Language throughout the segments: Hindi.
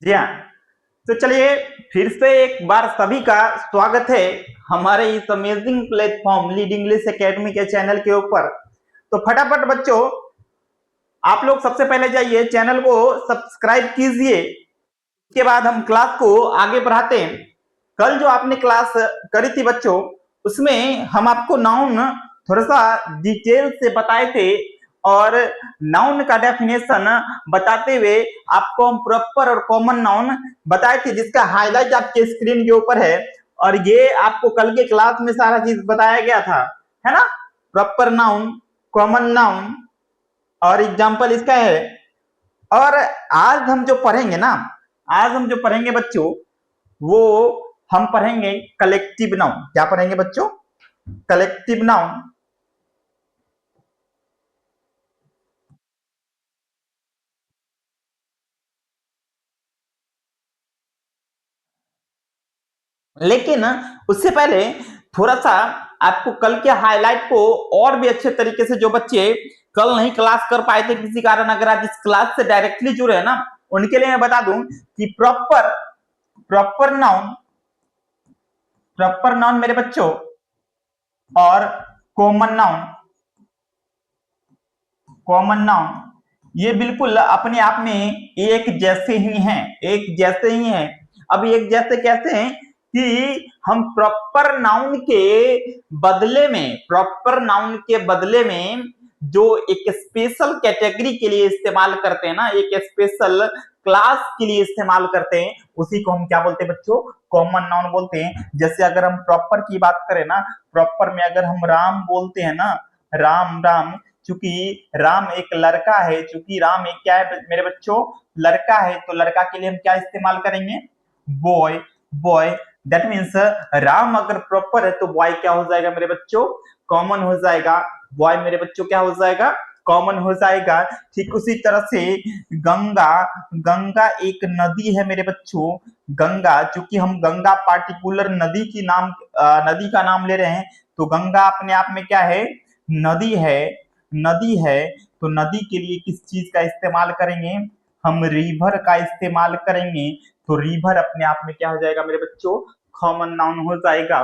जी हाँ। तो चलिए फिर से एक बार सभी का स्वागत है हमारे इस amazing platform lead English academy के चैनल के ऊपर। तो फटाफट बच्चों, आप लोग सबसे पहले जाइए चैनल को सब्सक्राइब कीजिए। उसके बाद हम क्लास को आगे बढ़ाते हैं। कल जो आपने क्लास करी थी बच्चों, उसमें हम आपको नाउन थोड़ा सा डिटेल से बताए थे और नाउन का डेफिनेशन बताते हुए आपको हम प्रॉपर और कॉमन नाउन बताए थे, जिसका हाईलाइट आपके स्क्रीन के ऊपर है। और ये आपको कल के क्लास में सारा चीज बताया गया था, है ना। प्रॉपर नाउन, कॉमन नाउन और एग्जाम्पल इसका है। और आज हम जो पढ़ेंगे ना, आज हम जो पढ़ेंगे बच्चों, वो हम पढ़ेंगे कलेक्टिव नाउन। क्या पढ़ेंगे बच्चों? Collective noun. लेकिन उससे पहले थोड़ा सा आपको कल के हाईलाइट को और भी अच्छे तरीके से, जो बच्चे कल नहीं क्लास कर पाए थे किसी कारण, अगर आज इस क्लास से डायरेक्टली जुड़े हैं ना, उनके लिए मैं बता दूं कि प्रॉपर नाउन, प्रॉपर नाउन मेरे बच्चों और कॉमन नाउन, कॉमन नाउन ये बिल्कुल अपने आप में एक जैसे ही हैं, एक जैसे ही हैं। अब एक जैसे कैसे हैं कि हम प्रॉपर नाउन के बदले में, प्रॉपर नाउन के बदले में जो एक स्पेशल कैटेगरी के लिए इस्तेमाल करते हैं ना, एक स्पेशल क्लास के लिए इस्तेमाल करते हैं, उसी को हम क्या बोलते हैं बच्चों? कॉमन नाउन बोलते हैं। जैसे अगर हम प्रॉपर की बात करें ना, प्रॉपर में अगर हम राम बोलते हैं ना, राम राम, चूंकि राम एक लड़का है, चूंकि राम एक क्या है मेरे बच्चों? लड़का है, तो लड़का के लिए हम क्या इस्तेमाल करेंगे? Boy. Boy that means Ram अगर प्रॉपर है तो बॉय क्या हो जाएगा मेरे बच्चों? कॉमन हो जाएगा। बॉय मेरे बच्चों क्या हो जाएगा? कॉमन हो जाएगा। ठीक उसी तरह से गंगा, गंगा एक नदी है मेरे बच्चों। गंगा, चूंकि हम गंगा पार्टिकुलर नदी की नाम, नदी का नाम ले रहे हैं, तो गंगा अपने आप में क्या है? नदी है। नदी है, तो नदी के लिए किस चीज का इस्तेमाल करेंगे? हम रिवर का इस्तेमाल करेंगे। तो रिवर अपने आप में क्या हो जाएगा मेरे बच्चों? कॉमन नाउन हो जाएगा।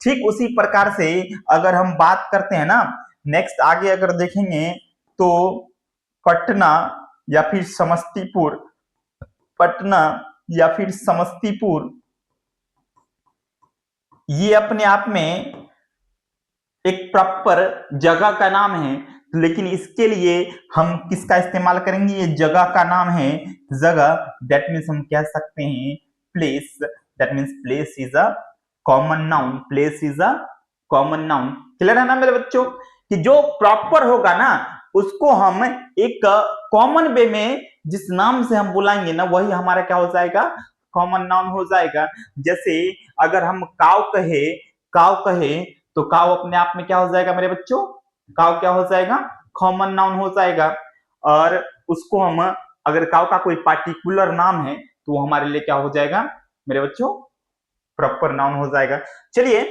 ठीक उसी प्रकार से अगर हम बात करते हैं ना, नेक्स्ट आगे अगर देखेंगे तो पटना या फिर समस्तीपुर, पटना या फिर समस्तीपुर, ये अपने आप में एक प्रॉपर जगह का नाम है। लेकिन इसके लिए हम किसका इस्तेमाल करेंगे? ये जगह का नाम है, जगह। दैट मीन्स हम कह सकते हैं place. That means place is a common noun. Place is a common noun. Clear है ना मेरे बच्चों? कि जो प्रॉपर होगा ना, उसको हम एक कॉमन वे में जिस नाम से हम बुलाएंगे ना, वही हमारा क्या हो जाएगा? कॉमन नाउन हो जाएगा। जैसे अगर हम काव कहे, काव कहे, तो काव अपने आप में क्या हो जाएगा मेरे बच्चों? काव क्या हो जाएगा? कॉमन नाउन हो जाएगा। और उसको हम, अगर काव का कोई पार्टिकुलर नाम है, तो वो हमारे लिए क्या हो जाएगा मेरे बच्चों? प्रॉपर नाउन हो जाएगा। चलिए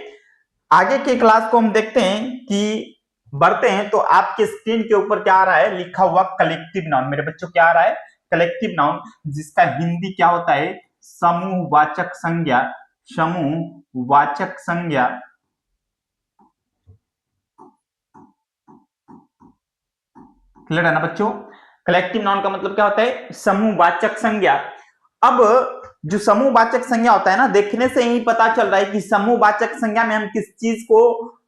आगे के क्लास को हम देखते हैं कि बढ़ते हैं। तो आपके स्क्रीन के ऊपर क्या आ रहा है? लिखा हुआ कलेक्टिव नाउन मेरे बच्चों। क्या आ रहा है? कलेक्टिव नाउन, जिसका हिंदी क्या होता है? समूहवाचक संज्ञा। समूहवाचक संज्ञा। क्लियर है ना बच्चों? कलेक्टिव नाउन का मतलब क्या होता है? समूहवाचक संज्ञा। अब जो समूहवाचक संज्ञा होता है ना, देखने से ही पता चल रहा है कि समूहवाचक संज्ञा में हम किस चीज को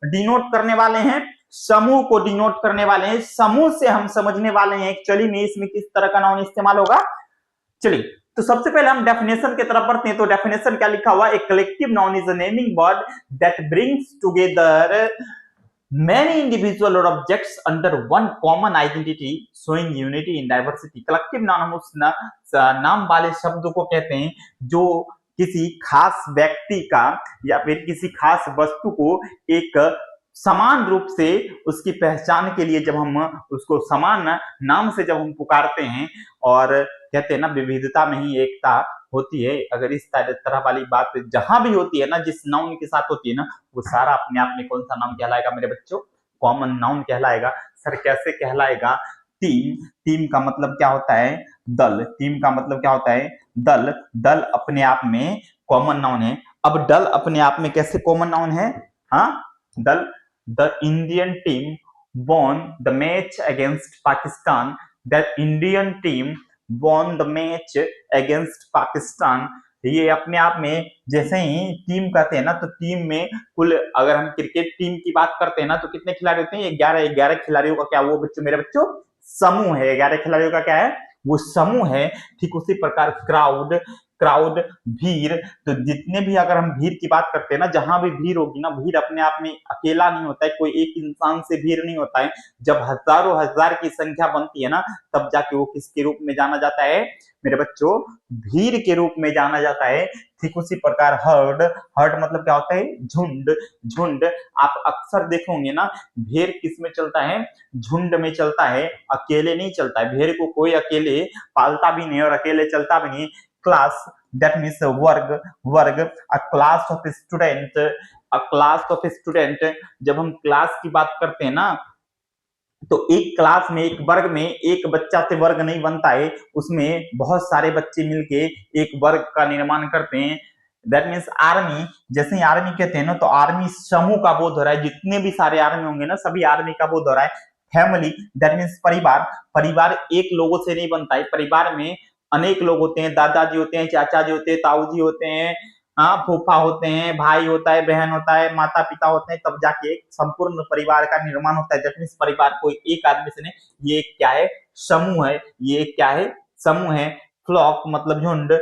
डिनोट करने वाले हैं? समूह को डिनोट करने वाले हैं। समूह से हम समझने वाले हैं एक्चुअली में इसमें किस तरह का नाउन इस्तेमाल होगा। चलिए, तो सबसे पहले हम डेफिनेशन की तरफ बढ़ते हैं। तो डेफिनेशन क्या लिखा हुआ? A collective noun is a naming word that brings together many individual or objects under one common identity showing unity in diversity। Collective noun हम उस नाम वाले शब्द को कहते हैं जो किसी खास व्यक्ति का या फिर किसी खास वस्तु को एक समान रूप से उसकी पहचान के लिए, जब हम उसको समान नाम से जब हम पुकारते हैं, और कहते हैं ना विविधता में ही एकता होती है। अगर इस तरह वाली बात जहां भी होती है ना, जिस नाउन के साथ होती है ना, वो सारा अपने आप में कौन सा नाउन कहलाएगा मेरे बच्चों? कॉमन नाउन कहलाएगा। सर कैसे कहलाएगा? टीम, टीम का मतलब क्या होता है? दल। टीम का मतलब क्या होता है? दल। दल अपने आप में कॉमन नाउन है। अब दल अपने आप में कैसे कॉमन नाउन है? हाँ, दल। The Indian team won the match against Pakistan. The Indian team won the match against Pakistan. ये अपने आप में जैसे ही टीम कहते हैं ना, तो टीम में कुल, अगर हम क्रिकेट टीम की बात करते हैं ना, तो कितने खिलाड़ी होते हैं? 11 खिलाड़ियों का क्या वो बच्चों, मेरे बच्चों, समूह है। 11 खिलाड़ियों का क्या है? वो समूह है। ठीक उसी प्रकार क्राउड, क्राउड, भीड़। तो जितने भी, अगर हम भीड़ की बात करते हैं ना, जहां भी भीड़ होगी ना, भीड़ अपने आप में अकेला नहीं होता है, कोई एक इंसान से भीड़ नहीं होता है। जब हजारों हजार की संख्या बनती है ना, तब जाके वो किसके रूप में जाना जाता है? मेरे बच्चों, भीड़ के रूप में जाना जाता है। ठीक उसी प्रकार हर्ड, हर्ड मतलब क्या होता है? झुंड, झुंड। आप अक्सर देखोगे ना, भेड़ किस में चलता है? झुंड में चलता है, अकेले नहीं चलता है। भेड़ को कोई अकेले पालता भी नहीं और अकेले चलता भी नहीं। क्लास, दैट मीन्स वर्ग, वर्ग। अ class of student, a class of student. जब हम क्लास की बात करते हैं ना, तो एक क्लास में, एक वर्ग में एक बच्चा से वर्ग नहीं बनता है, उसमें बहुत सारे बच्चे मिलके एक वर्ग का निर्माण करते हैं। That means army. जैसे ही आर्मी कहते हैं ना, तो आर्मी समूह का बोध हो रहा है। जितने भी सारे आर्मी होंगे ना, सभी आर्मी का बोध हो रहा है। फैमिली, दैट मीन्स परिवार। परिवार एक लोगों से नहीं बनता है, परिवार में अनेक लोग होते हैं। दादाजी होते हैं, चाचा जी होते हैं, ताऊ जी होते हैं, हाँ, फूफा होते हैं, भाई होता है, बहन होता है, माता पिता होते हैं, तब जाके एक संपूर्ण परिवार का निर्माण होता है। जैसे परिवार कोई एक आदमी से नहीं, ये क्या है? समूह है। ये क्या है? समूह है। फ्लॉक मतलब झुंड,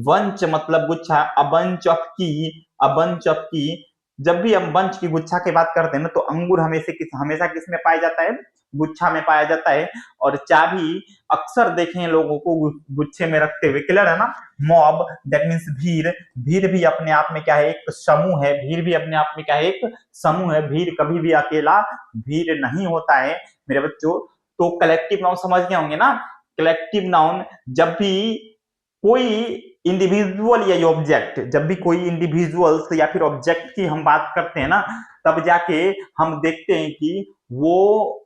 वंच मतलब गुच्छा, अबंच ऑफ की, अबंच ऑफ की। जब भी हम वंच की, गुच्छा की बात करते हैं ना, तो अंगूर हमेशा किस में पाया जाता है? गुच्छा में पाया जाता है। और चाबी अक्सर देखें लोगों को गुच्छे में रखते हुए। क्लियर है ना? मॉब, दैट मीन्स भीड़। भीड़ भी अपने आप में क्या है? एक समूह है। भीड़ भी अपने आप में क्या है? एक समूह है। भीड़ कभी भी अकेला भीड़ नहीं होता है मेरे बच्चों। तो कलेक्टिव नाउन समझ गए होंगे ना? कलेक्टिव नाउन, जब भी कोई इंडिविजुअल या ऑब्जेक्ट, जब भी कोई इंडिविजुअल्स या फिर ऑब्जेक्ट की हम बात करते हैं ना, तब जाके हम देखते हैं कि वो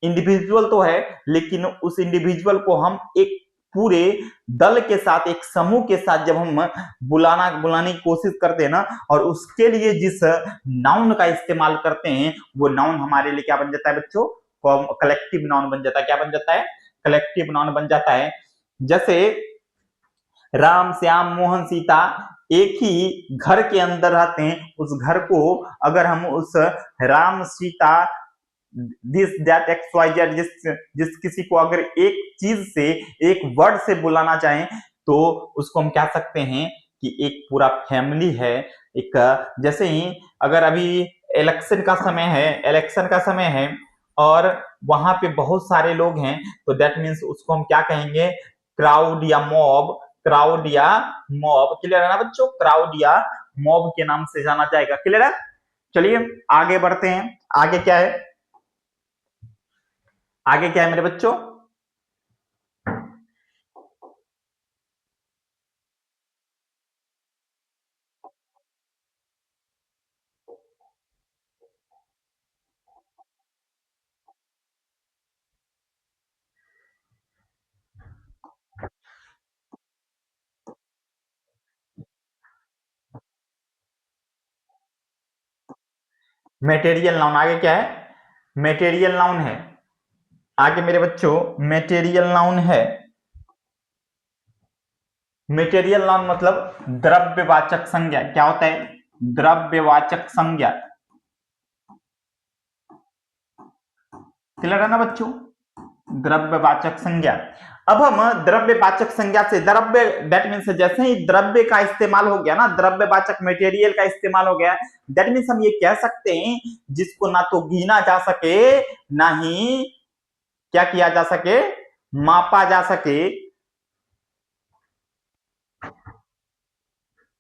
इंडिविजुअल तो है, लेकिन उस इंडिविजुअल को हम एक पूरे दल के साथ, एक समूह के साथ जब हम बुलाने की कोशिश करते हैं ना, और उसके लिए जिस नाउन का इस्तेमाल करते हैं, वो नाउन हमारे लिए क्या बन जाता है बच्चों? कलेक्टिव नाउन बन जाता है। क्या बन जाता है? कलेक्टिव नाउन बन जाता है। जैसे राम, श्याम, मोहन, सीता एक ही घर के अंदर रहते हैं। उस घर को अगर हम उस Ram, Sita, this that X Y Z, जिस किसी को अगर एक चीज से, एक वर्ड से बुलाना चाहें, तो उसको हम क्या सकते हैं कि एक पूरा फैमिली है। एक, जैसे ही अगर अभी इलेक्शन का समय है, इलेक्शन का समय है और वहां पे बहुत सारे लोग हैं, तो दैट मीन्स उसको हम क्या कहेंगे? क्राउड या मॉब। क्राउड या मॉब। क्लियर है ना बच्चों? क्राउड या मॉब के नाम से जाना जाएगा। क्लियर है? चलिए आगे बढ़ते हैं। आगे क्या है? आगे क्या है मेरे बच्चों? Material noun. आगे क्या है? मेटेरियल नाउन है। आगे मेरे बच्चों मेटेरियल नाउन है। मेटेरियल नाउन मतलब द्रव्यवाचक संज्ञा। क्या होता है? द्रव्यवाचक संज्ञा। क्लियर है ना बच्चों? द्रव्यवाचक संज्ञा। अब हम द्रव्यवाचक संज्ञा से, द्रव्य दैट मीन्स जैसे ही द्रव्य का इस्तेमाल हो गया ना, द्रव्यवाचक मटेरियल का इस्तेमाल हो गया, दैट मीन्स हम ये कह सकते हैं जिसको ना तो गिना जा सके, ना ही क्या किया जा सके? मापा जा सके,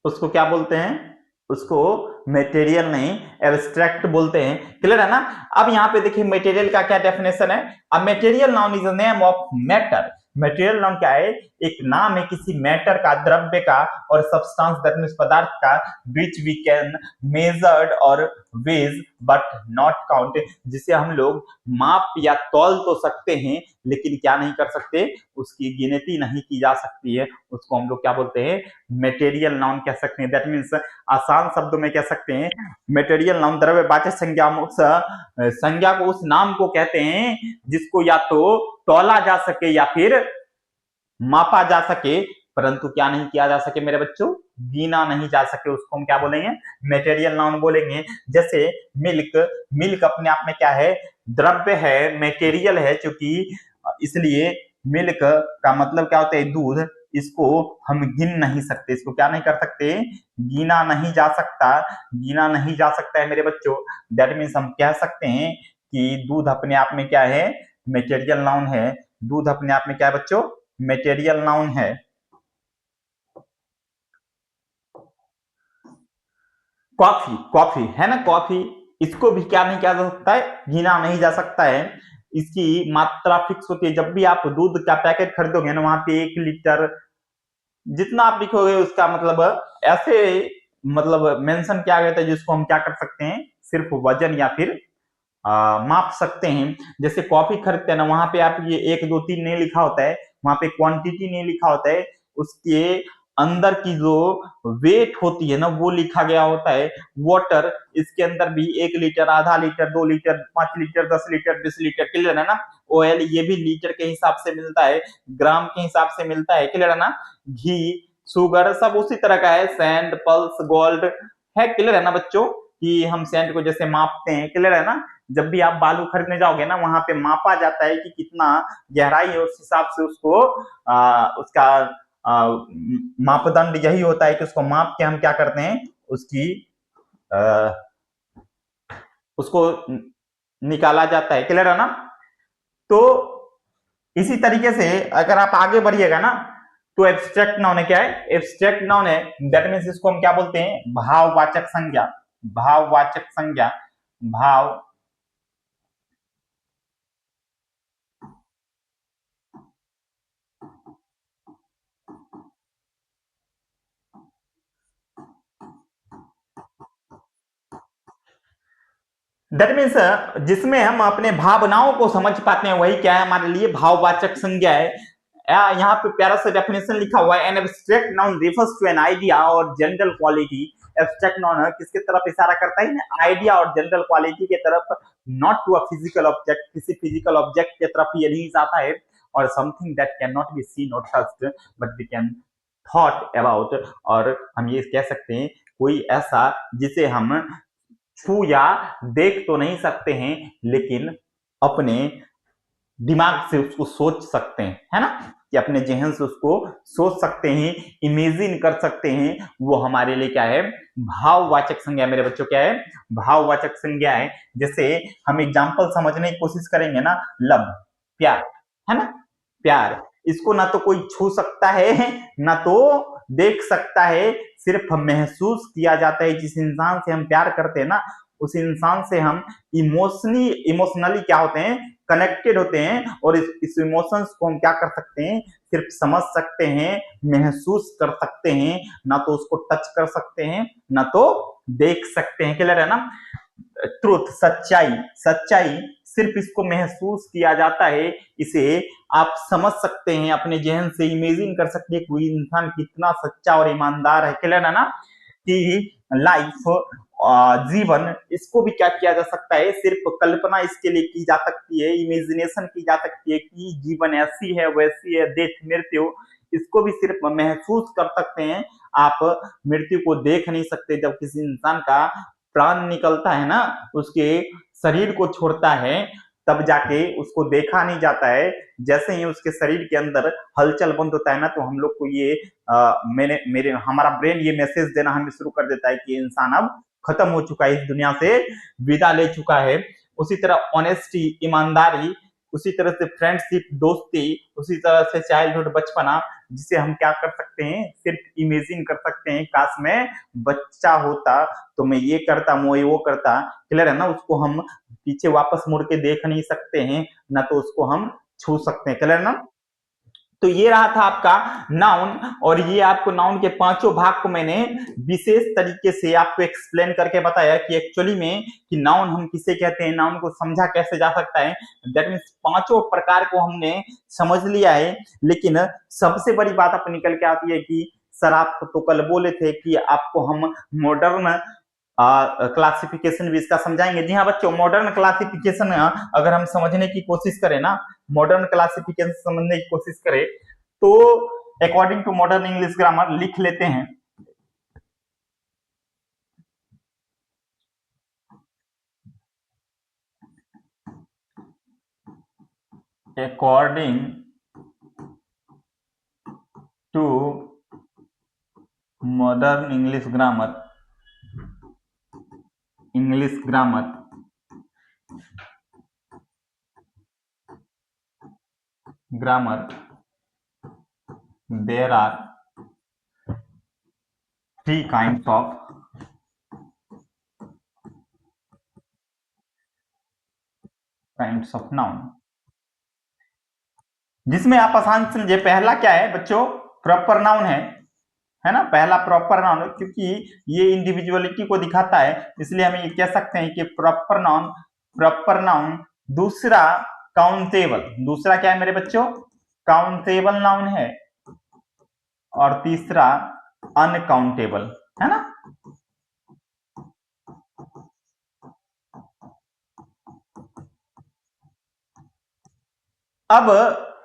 उसको क्या बोलते हैं? उसको मटेरियल नहीं, एब्स्ट्रैक्ट बोलते हैं। क्लियर है ना? अब यहाँ पे देखिए मटेरियल का क्या डेफिनेशन है। A material noun is a name of matter. Material noun क्या है? एक नाम है किसी मैटर का, द्रव्य का और सब्सटेंस दैट मींस पदार्थ का, विच वी कैन मेजर्ड और वेज बट नॉट काउंट, जिसे हम लोग माप या तौल तो सकते हैं लेकिन क्या नहीं कर सकते, उसकी गिनती नहीं की जा सकती है, उसको हम लोग क्या बोलते हैं, मेटेरियल नाउन कह सकते हैं। दैट मीन्स आसान शब्दों में कह सकते हैं मेटेरियल नाउन द्रव्यवाचक संज्ञा उस संज्ञा को, उस नाम को कहते हैं जिसको या तो तौला जा सके या फिर मापा जा सके, परंतु क्या नहीं किया जा सके मेरे बच्चों, गिना नहीं जा सके, उसको हम क्या बोलेंगे, मेटेरियल नाउन बोलेंगे। जैसे मिल्क, मिल्क अपने आप में क्या है, द्रव्य है, मेटेरियल है, चूंकि इसलिए मिल्क का मतलब क्या होता है, दूध, इसको हम गिन नहीं सकते, इसको क्या नहीं कर सकते, गिना नहीं जा सकता, गिना नहीं जा सकता है मेरे बच्चों। दैट मीन्स हम कह सकते हैं कि दूध अपने आप में क्या है, मेटेरियल नाउन है, दूध अपने आप में क्या है बच्चों, मेटेरियल नाउन है। कॉफी, कॉफी है ना, कॉफी, इसको भी क्या नहीं किया जा सकता है, गिना नहीं जा सकता है, इसकी मात्रा फिक्स होती है। जब भी आप दूध का पैकेट खरीदोगे ना, वहां पे 1 लीटर जितना आप लिखोगे उसका मतलब ऐसे मतलब मेंशन किया गया था, जिसको हम क्या कर सकते हैं, सिर्फ वजन या फिर माप सकते हैं। जैसे कॉफी खरीदते हैं ना, वहां पे आप ये 1 2 3 नहीं लिखा होता है, वहां पे क्वांटिटी नहीं लिखा होता है, उसके अंदर की जो वेट होती है ना वो लिखा गया होता है। वाटर, इसके अंदर भी 1 लीटर, आधा litre, 2 litre, 5 litre, 10 litre, 20 litre, clear है ना। ऑयल ये भी लीटर के हिसाब से मिलता है, ग्राम के हिसाब से मिलता है, क्लियर है ना। घी, शुगर सब उसी तरह का है, सैंड, पल्स, गोल्ड है, क्लियर है ना बच्चों, कि हम सैंड को जैसे मापते हैं, क्लियर है ना। जब भी आप बालू खरीदने जाओगे ना, वहां पे मापा जाता है कि कितना गहराई है, उस हिसाब से उसको उसका मापदंड यही होता है कि उसको माप के हम क्या करते हैं, उसकी आ, उसको निकाला जाता है, क्लियर है ना। तो इसी तरीके से अगर आप आगे बढ़िएगा ना, तो एब्स्ट्रैक्ट नाउन है, क्या है, एब्स्ट्रैक्ट नाउन है। दैट मीन्स इसको हम क्या बोलते हैं, भाववाचक संज्ञा, भाववाचक संज्ञा, भाव दैट मीन्स जिसमें हम अपने भावनाओं को समझ पाते हैं, वही क्या है हमारे लिए भाववाचक संज्ञा है। यहाँ पे प्यारा सा डेफिनेशन लिखा हुआ है, an abstract noun refers to an idea or general quality. Abstract noun किसके तरफ इशारा करता है, आइडिया और जनरल क्वालिटी के तरफ, not to a physical object, किसी फिजिकल ऑब्जेक्ट के तरफ ये नहीं जाता है। और something that can not be seen और touched but we can thought about, और हम ये कह सकते हैं कोई ऐसा जिसे हम छू या देख तो नहीं सकते हैं, लेकिन अपने दिमाग से उसको सोच सकते हैं, है ना, कि अपने जहन से उसको सोच सकते हैं, इमेजिन कर सकते हैं, वो हमारे लिए क्या है, भाववाचक संज्ञा मेरे बच्चों, क्या है, भाववाचक संज्ञा है। जैसे हम एग्जांपल समझने की कोशिश करेंगे ना, लव, प्यार, है ना, प्यार, इसको ना तो कोई छू सकता है ना तो देख सकता है, सिर्फ महसूस किया जाता है। जिस इंसान से हम प्यार करते हैं ना, उस इंसान से हम इमोशनली क्या होते हैं, कनेक्टेड होते हैं, और इस इमोशंस को हम क्या कर सकते हैं, सिर्फ समझ सकते हैं, महसूस कर सकते हैं, ना तो उसको टच कर सकते हैं ना तो देख सकते हैं, क्लियर है ना। ट्रुथ, सच्चाई, सच्चाई सिर्फ इसको महसूस किया जाता है, इसे आप समझ सकते हैं, अपने जहन से इमेजिन कर सकते हैं कोई इंसान कितना सच्चा और ईमानदार है, क्लियर है ना। कि लाइफ, जीवन, इसको भी क्या किया जा सकता है, सिर्फ कल्पना इसके लिए की जा सकती है, इमेजिनेशन की जा सकती है कि जीवन ऐसी है वैसी है, डेथ, मृत्यु, इसको भी सिर्फ महसूस कर सकते हैं। आप मृत्यु को देख नहीं सकते, जब किसी इंसान का प्राण निकलता है ना, उसके शरीर को छोड़ता है, तब जाके उसको देखा नहीं जाता है। जैसे ही उसके शरीर के अंदर हलचल बंद होता है ना, तो हम लोग को ये मेरे हमारा ब्रेन ये मैसेज देना हमें शुरू कर देता है कि इंसान अब खत्म हो चुका है, इस दुनिया से विदा ले चुका है। उसी तरह ऑनेस्टी, ईमानदारी, उसी तरह से फ्रेंडशिप, दोस्ती, उसी तरह से चाइल्डहुड, बचपना, जिसे हम क्या कर सकते हैं, सिर्फ इमेजिन कर सकते हैं, काश मैं बच्चा होता तो मैं ये करता, मैं वो करता, क्लियर है ना। उसको हम पीछे वापस मुड़ के देख नहीं सकते हैं, ना तो उसको हम छू सकते हैं, क्लियर ना। तो ये रहा था आपका नाउन, और ये आपको नाउन के पांचों भाग को मैंने विशेष तरीके से आपको एक्सप्लेन करके बताया कि एक्चुअली में कि नाउन हम किसे कहते हैं, नाउन को समझा कैसे जा सकता है। दैट मीन्स पांचों प्रकार को हमने समझ लिया है। लेकिन सबसे बड़ी बात अपनी निकल के आती है कि सर आप तो कल बोले थे कि आपको हम मॉडर्न क्लासिफिकेशन भी इसका समझाएंगे। जी हाँ बच्चों, मॉडर्न क्लासिफिकेशन अगर हम समझने की कोशिश करें ना, मॉडर्न क्लासिफिकेशन समझने की कोशिश करें तो according to modern English grammar लिख लेते हैं। According to modern English grammar, there are three kinds of noun, जिसमें आप आसान समझे। पहला क्या है बच्चों, प्रॉपर नाउन है ना, पहला प्रॉपर नाउन, क्योंकि ये इंडिविजुअलिटी को दिखाता है, इसलिए हम ये कह सकते हैं कि प्रॉपर नाउन। दूसरा काउंटेबल, दूसरा क्या है मेरे बच्चों, काउंटेबल नाउन है, और तीसरा अनकाउंटेबल, है ना। अब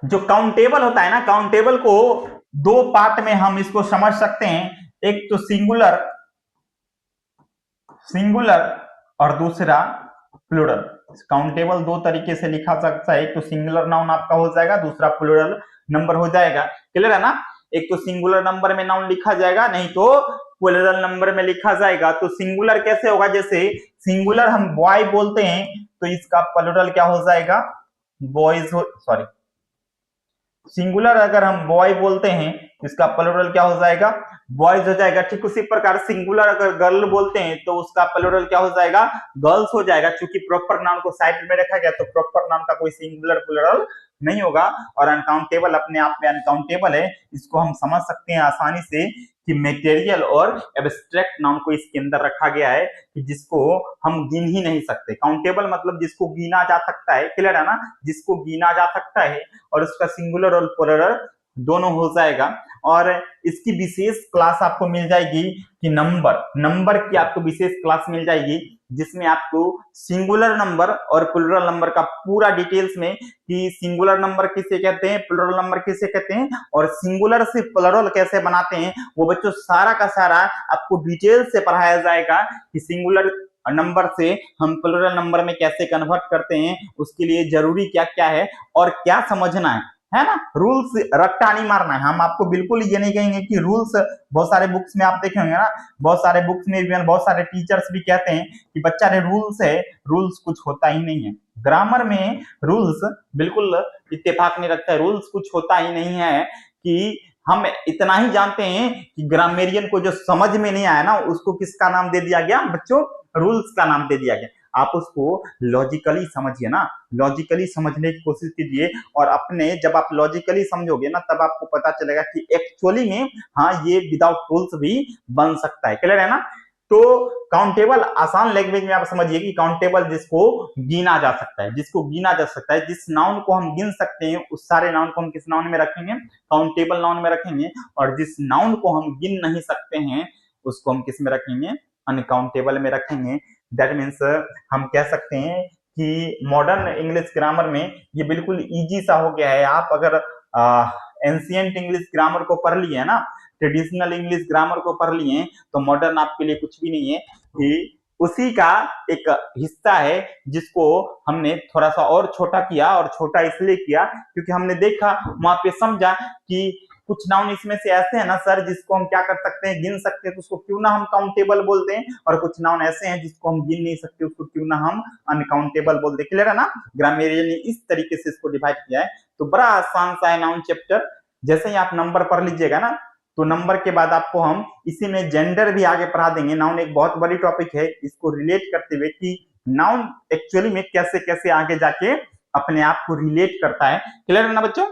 जो काउंटेबल होता है ना, काउंटेबल को दो पार्ट में हम इसको समझ सकते हैं, एक तो सिंगुलर और दूसरा प्लूरल। काउंटेबल दो तरीके से लिखा सकता है, एक तो सिंगुलर नाउन आपका हो जाएगा, दूसरा प्लूरल नंबर हो जाएगा। क्लियर है ना। एक तो सिंगुलर नंबर में नाउन लिखा जाएगा, नहीं तो प्लूरल नंबर में लिखा जाएगा। तो सिंगुलर कैसे होगा, जैसे सिंगुलर हम बॉय बोलते हैं तो इसका प्लूरल क्या हो जाएगा, बॉयज हो, सॉरी, सिंगुलर अगर हम बॉय बोलते हैं तो इसका प्लूरल क्या हो जाएगा, बॉयज हो जाएगा। ठीक उसी प्रकार सिंगुलर अगर गर्ल बोलते हैं तो उसका प्लूरल क्या हो जाएगा, गर्ल्स हो जाएगा। क्योंकि प्रॉपर नाउन को साइड में रखा गया तो प्रॉपर नाउन का कोई सिंगुलर प्लूरल नहीं होगा। और अनकाउंटेबल अपने आप में अनकाउंटेबल है, इसको हम समझ सकते हैं आसानी से कि मटेरियल और एब्स्ट्रैक्ट नाउन को इसके अंदर रखा गया है कि जिसको हम गिन ही नहीं सकते। काउंटेबल मतलब जिसको गिना जा सकता है, क्लियर है ना, जिसको गिना जा सकता है, और उसका सिंगुलर और प्लूरल दोनों हो जाएगा। और इसकी विशेष क्लास आपको मिल जाएगी कि नंबर की आपको विशेष क्लास मिल जाएगी, जिसमें आपको सिंगुलर नंबर और प्लूरल नंबर का पूरा डिटेल्स में कि सिंगुलर नंबर किसे कहते हैं, प्लूरल नंबर किसे कहते हैं, और सिंगुलर से प्लूरल कैसे बनाते हैं, वो बच्चों सारा का सारा आपको डिटेल से पढ़ाया जाएगा कि सिंगुलर नंबर से हम प्लूरल नंबर में कैसे कन्वर्ट करते हैं, उसके लिए जरूरी क्या क्या है और क्या समझना है ना। रूल्स रट्टा नहीं मारना है। हम आपको बिल्कुल ये नहीं कहेंगे कि रूल्स, बहुत सारे बुक्स में आप देखे होंगे ना, बहुत सारे बुक्स में भी बहुत सारे टीचर्स भी कहते हैं कि बच्चा रे रूल्स है, रूल्स कुछ होता ही नहीं है। ग्रामर में रूल्स बिल्कुल इत्तेफाक नहीं रखता है, रूल्स कुछ होता ही नहीं है। कि हम इतना ही जानते हैं कि ग्रामेरियन को जो समझ में नहीं आया ना, उसको किसका नाम दे दिया गया बच्चों, रूल्स का नाम दे दिया गया। आप उसको लॉजिकली समझिए ना, लॉजिकली समझने की कोशिश कीजिए, और अपने जब आप लॉजिकली समझोगे ना तब आपको पता चलेगा कि एक्चुअली में हाँ ये विदाउट रूल्स भी बन सकता है। क्लियर है ना। तो काउंटेबल आसान लैंग्वेज में आप समझिए कि काउंटेबल जिसको गिना जा सकता है, जिसको गिना जा सकता है, जिस नाउन को हम गिन सकते हैं उस सारे नाउन को हम किस नाउन में रखेंगे, काउंटेबल नाउन में रखेंगे। और जिस नाउन को हम गिन नहीं सकते हैं उसको हम किस में रखेंगे, अनकाउंटेबल में रखेंगे। दैट मीन्स हम कह सकते हैं कि मॉडर्न इंग्लिश ग्रामर में ये बिल्कुल इजी सा हो गया है। आप अगर एंशिएंट इंग्लिश ग्रामर को पढ़ लिए है ना, ट्रेडिशनल इंग्लिश ग्रामर को पढ़ लिए तो मॉडर्न आपके लिए कुछ भी नहीं है, कि उसी का एक हिस्सा है जिसको हमने थोड़ा सा और छोटा किया। और छोटा इसलिए किया क्योंकि हमने देखा वहां पे, समझा कि कुछ नाउन इसमें से ऐसे हैं ना सर जिसको हम क्या कर सकते हैं, गिन सकते हैं, तो उसको क्यों ना हम काउंटेबल बोलते हैं। और कुछ नाउन ऐसे हैं जिसको हम गिन नहीं सकते, उसको क्यों ना हम अनकाउंटेबल बोलते हैं। क्लियर है ना। ग्रामेरियन ने इस तरीके से इसको डिवाइड किया है। तो बड़ा आसान सा है नाउन चैप्टर। जैसे ही आप नंबर पढ़ लीजिएगा ना, तो नंबर के बाद आपको हम इसी में जेंडर भी आगे पढ़ा देंगे। नाउन एक बहुत बड़ी टॉपिक है, इसको रिलेट करते हुए कि नाउन एक्चुअली में कैसे कैसे आगे जाके अपने आप को रिलेट करता है। क्लियर है ना बच्चों।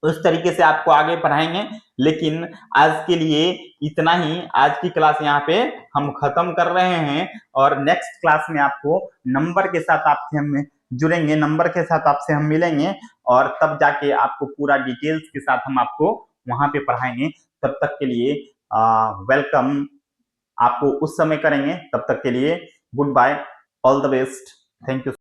उस तरीके से आपको आगे पढ़ाएंगे। लेकिन आज के लिए इतना ही, आज की क्लास यहाँ पे हम खत्म कर रहे हैं और नेक्स्ट क्लास में आपको नंबर के साथ आपसे हम जुड़ेंगे, नंबर के साथ आपसे हम मिलेंगे और तब जाके आपको पूरा डिटेल्स के साथ हम आपको वहां पे पढ़ाएंगे। तब तक के लिए वेलकम आपको उस समय करेंगे। तब तक के लिए good bye, all the best, thank you.